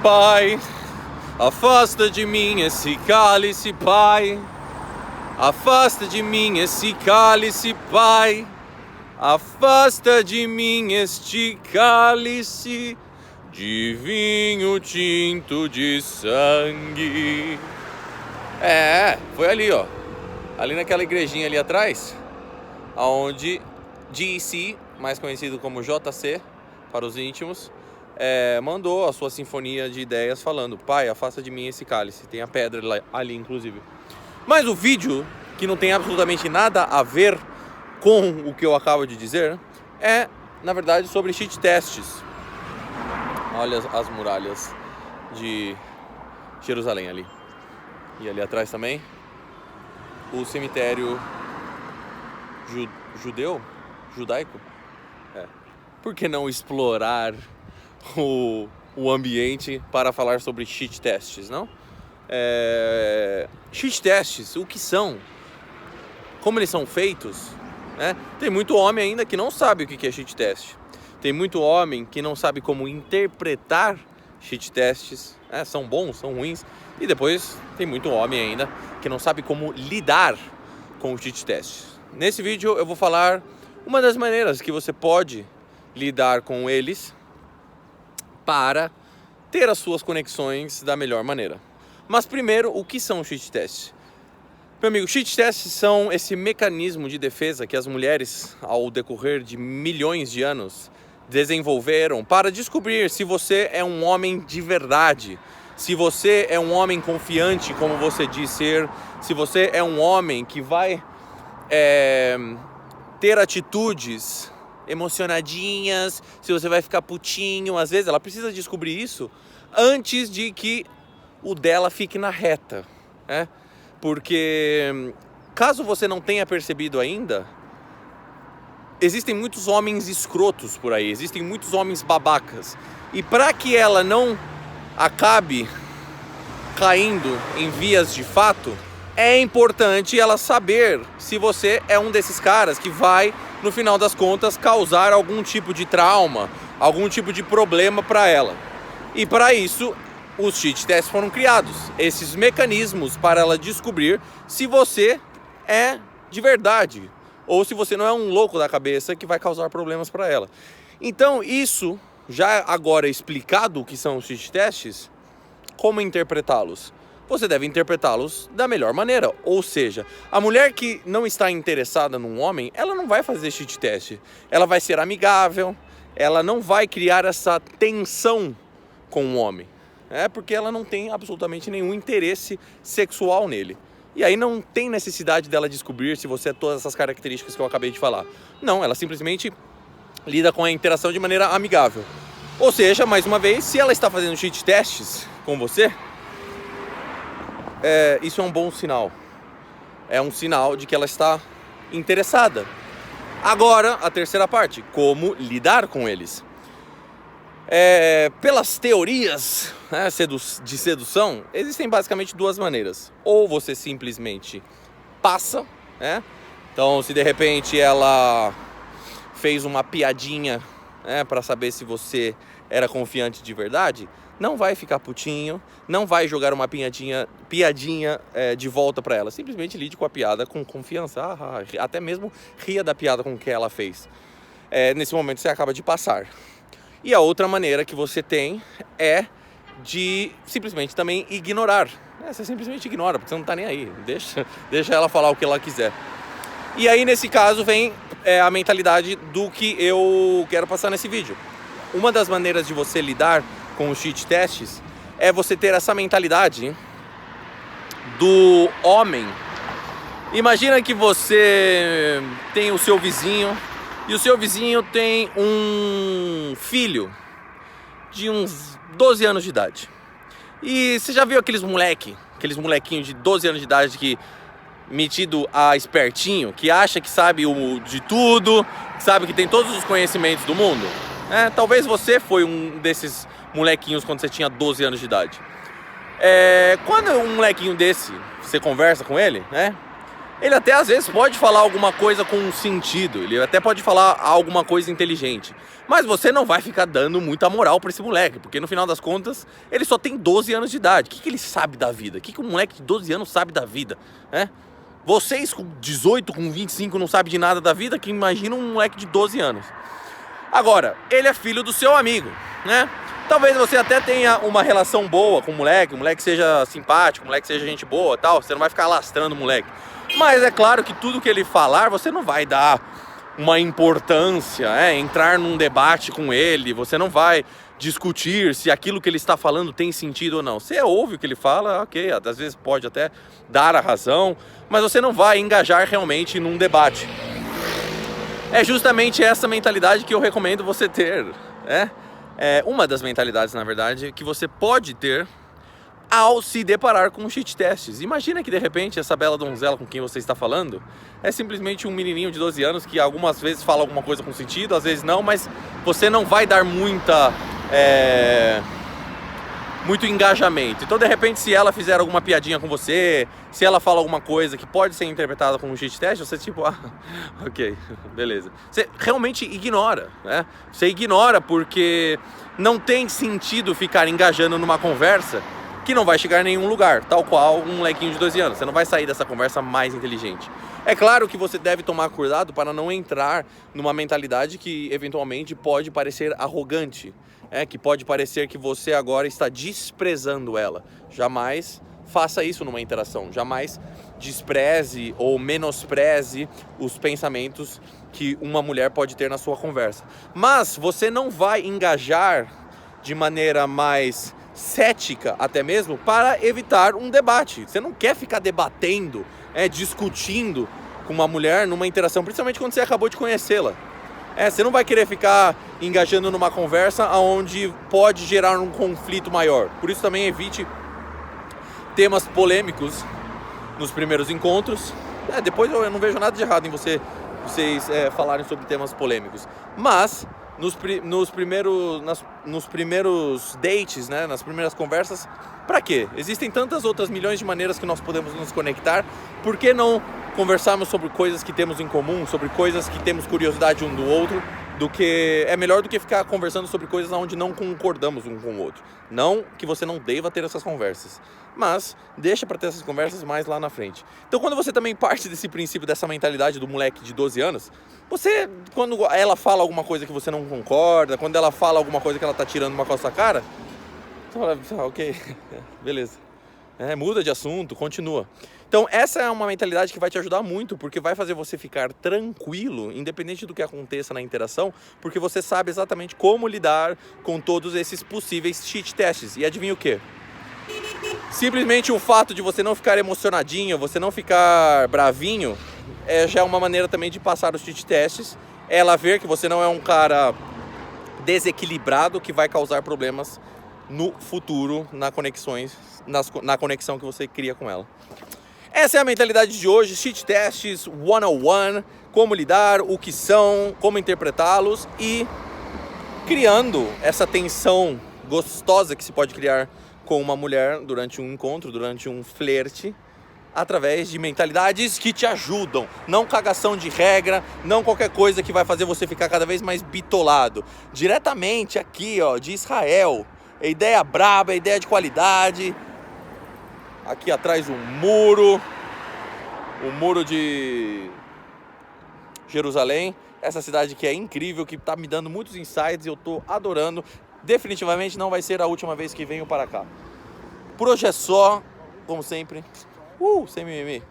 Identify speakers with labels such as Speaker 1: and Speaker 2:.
Speaker 1: Pai, afasta de mim esse cálice, Pai. Afasta de mim esse cálice, Pai. Afasta de mim este cálice de vinho tinto de sangue. Foi ali, ó. Ali naquela igrejinha ali atrás, onde GEC, mais conhecido como JC, para os íntimos, mandou a sua sinfonia de ideias falando: Pai, afasta de mim esse cálice. Tem a pedra ali, inclusive. Mas o vídeo, que não tem absolutamente nada a ver com o que eu acabo de dizer, é, na verdade, sobre shit tests. Olha as muralhas de Jerusalém ali. E ali atrás também, o cemitério judaico. Por que não explorar o ambiente para falar sobre shit tests, não? Shit tests, o que são? Como eles são feitos? Tem muito homem ainda que não sabe o que é shit test. Tem muito homem que não sabe como interpretar shit tests. São bons, são ruins. E depois tem muito homem ainda que não sabe como lidar com os shit tests. Nesse vídeo eu vou falar uma das maneiras que você pode lidar com eles para ter as suas conexões da melhor maneira. Mas primeiro, o que são shit tests? Meu amigo, shit tests são esse mecanismo de defesa que as mulheres, ao decorrer de milhões de anos, desenvolveram para descobrir se você é um homem de verdade, se você é um homem confiante, como você diz ser, se você é um homem que vai ter atitudes emocionadinhas, se você vai ficar putinho. Às vezes ela precisa descobrir isso antes de que o dela fique na reta, Porque caso você não tenha percebido ainda, existem muitos homens escrotos por aí, existem muitos homens babacas. E para que ela não acabe caindo em vias de fato, é importante ela saber se você é um desses caras que vai, no final das contas, causar algum tipo de trauma, algum tipo de problema para ela. E para isso, os shit tests foram criados, esses mecanismos para ela descobrir se você é de verdade ou se você não é um louco da cabeça que vai causar problemas para ela. Então, isso, já agora explicado o que são os shit tests, como interpretá-los? Você deve interpretá-los da melhor maneira. Ou seja, a mulher que não está interessada num homem, ela não vai fazer shit test. Ela vai ser amigável, ela não vai criar essa tensão com o homem. Porque ela não tem absolutamente nenhum interesse sexual nele. E aí não tem necessidade dela descobrir se você é todas essas características que eu acabei de falar. Não, ela simplesmente lida com a interação de maneira amigável. Ou seja, mais uma vez, se ela está fazendo shit tests com você, isso é um bom sinal. É um sinal de que ela está interessada. Agora, a terceira parte, como lidar com eles. Pelas teorias de sedução, existem basicamente duas maneiras. Ou você simplesmente passa, Então, se de repente ela fez uma piadinha, para saber se você era confiante de verdade, não vai ficar putinho, não vai jogar uma piadinha de volta para ela. Simplesmente lide com a piada com confiança. Até mesmo ria da piada com que ela fez. Nesse momento você acaba de passar. E a outra maneira que você tem é de simplesmente também ignorar. Você simplesmente ignora, porque você não tá nem aí. Deixa ela falar o que ela quiser. E aí, nesse caso, vem a mentalidade do que eu quero passar nesse vídeo. Uma das maneiras de você lidar com os shit tests é você ter essa mentalidade do homem. Imagina que você tem o seu vizinho e o seu vizinho tem um filho de uns 12 anos de idade. E você já viu aqueles molequinhos de 12 anos de idade que metido a espertinho, que acha que sabe de tudo, que sabe que tem todos os conhecimentos do mundo? Talvez você foi um desses molequinhos quando você tinha 12 anos de idade. Quando um molequinho desse, você conversa com ele, Ele até às vezes pode falar alguma coisa com um sentido, ele até pode falar alguma coisa inteligente, mas você não vai ficar dando muita moral pra esse moleque, porque no final das contas ele só tem 12 anos de idade. O que ele sabe da vida? O que um moleque de 12 anos sabe da vida, né? Vocês com 18, com 25 não sabem de nada da vida, que imagina um moleque de 12 anos. Agora, ele é filho do seu amigo, né? Talvez você até tenha uma relação boa com o moleque seja simpático, o moleque seja gente boa, tal, você não vai ficar lastrando o moleque. Mas é claro que tudo que ele falar, você não vai dar uma importância, entrar num debate com ele, você não vai discutir se aquilo que ele está falando tem sentido ou não. Você ouve o que ele fala, ok, às vezes pode até dar a razão, mas você não vai engajar realmente num debate. É justamente essa mentalidade que eu recomendo você ter, É uma das mentalidades, na verdade, que você pode ter ao se deparar com cheat tests. Imagina que de repente essa bela donzela com quem você está falando é simplesmente um menininho de 12 anos que algumas vezes fala alguma coisa com sentido, às vezes não, mas você não vai dar muito engajamento. Então de repente se ela fizer alguma piadinha com você, se ela fala alguma coisa que pode ser interpretada como um cheat test, você tipo, ok, beleza. Você realmente ignora, né? Você ignora porque não tem sentido ficar engajando numa conversa que não vai chegar em nenhum lugar, tal qual um molequinho de 12 anos. Você não vai sair dessa conversa mais inteligente. É claro que você deve tomar cuidado para não entrar numa mentalidade que eventualmente pode parecer arrogante, que pode parecer que você agora está desprezando ela. Jamais faça isso numa interação, jamais despreze ou menospreze os pensamentos que uma mulher pode ter na sua conversa. Mas você não vai engajar de maneira mais cética até mesmo para evitar um debate. Você não quer ficar debatendo, discutindo com uma mulher numa interação, principalmente quando você acabou de conhecê-la. Você não vai querer ficar engajando numa conversa onde pode gerar um conflito maior. Por isso também evite temas polêmicos nos primeiros encontros. Depois eu não vejo nada de errado em vocês falarem sobre temas polêmicos. Mas nos primeiros dates, nas primeiras conversas, para quê? Existem tantas outras milhões de maneiras que nós podemos nos conectar. Por que não conversarmos sobre coisas que temos em comum, sobre coisas que temos curiosidade um do outro, é melhor do que ficar conversando sobre coisas onde não concordamos um com o outro. Não que você não deva ter essas conversas, mas deixa para ter essas conversas mais lá na frente. Então quando você também parte desse princípio, dessa mentalidade do moleque de 12 anos, quando ela fala alguma coisa que você não concorda, quando ela fala alguma coisa que ela tá tirando uma coisa da cara, você fala, ok, beleza. Muda de assunto, continua. Então essa é uma mentalidade que vai te ajudar muito, porque vai fazer você ficar tranquilo, independente do que aconteça na interação, porque você sabe exatamente como lidar com todos esses possíveis cheat tests. E adivinha o quê? Simplesmente o fato de você não ficar emocionadinho, você não ficar bravinho, já é uma maneira também de passar os cheat tests. Ela ver que você não é um cara desequilibrado que vai causar problemas no futuro na conexão que você cria com ela. Essa é a mentalidade de hoje, cheat tests 101, como lidar, o que são, como interpretá-los e criando essa tensão gostosa que se pode criar com uma mulher durante um encontro, durante um flerte, através de mentalidades que te ajudam, não cagação de regra, não qualquer coisa que vai fazer você ficar cada vez mais bitolado. Diretamente aqui, de Israel, a ideia braba, a ideia de qualidade. Aqui atrás o muro de Jerusalém, essa cidade que é incrível, que está me dando muitos insights e eu estou adorando. Definitivamente não vai ser a última vez que venho para cá. Por hoje é só, como sempre, sem mimimi.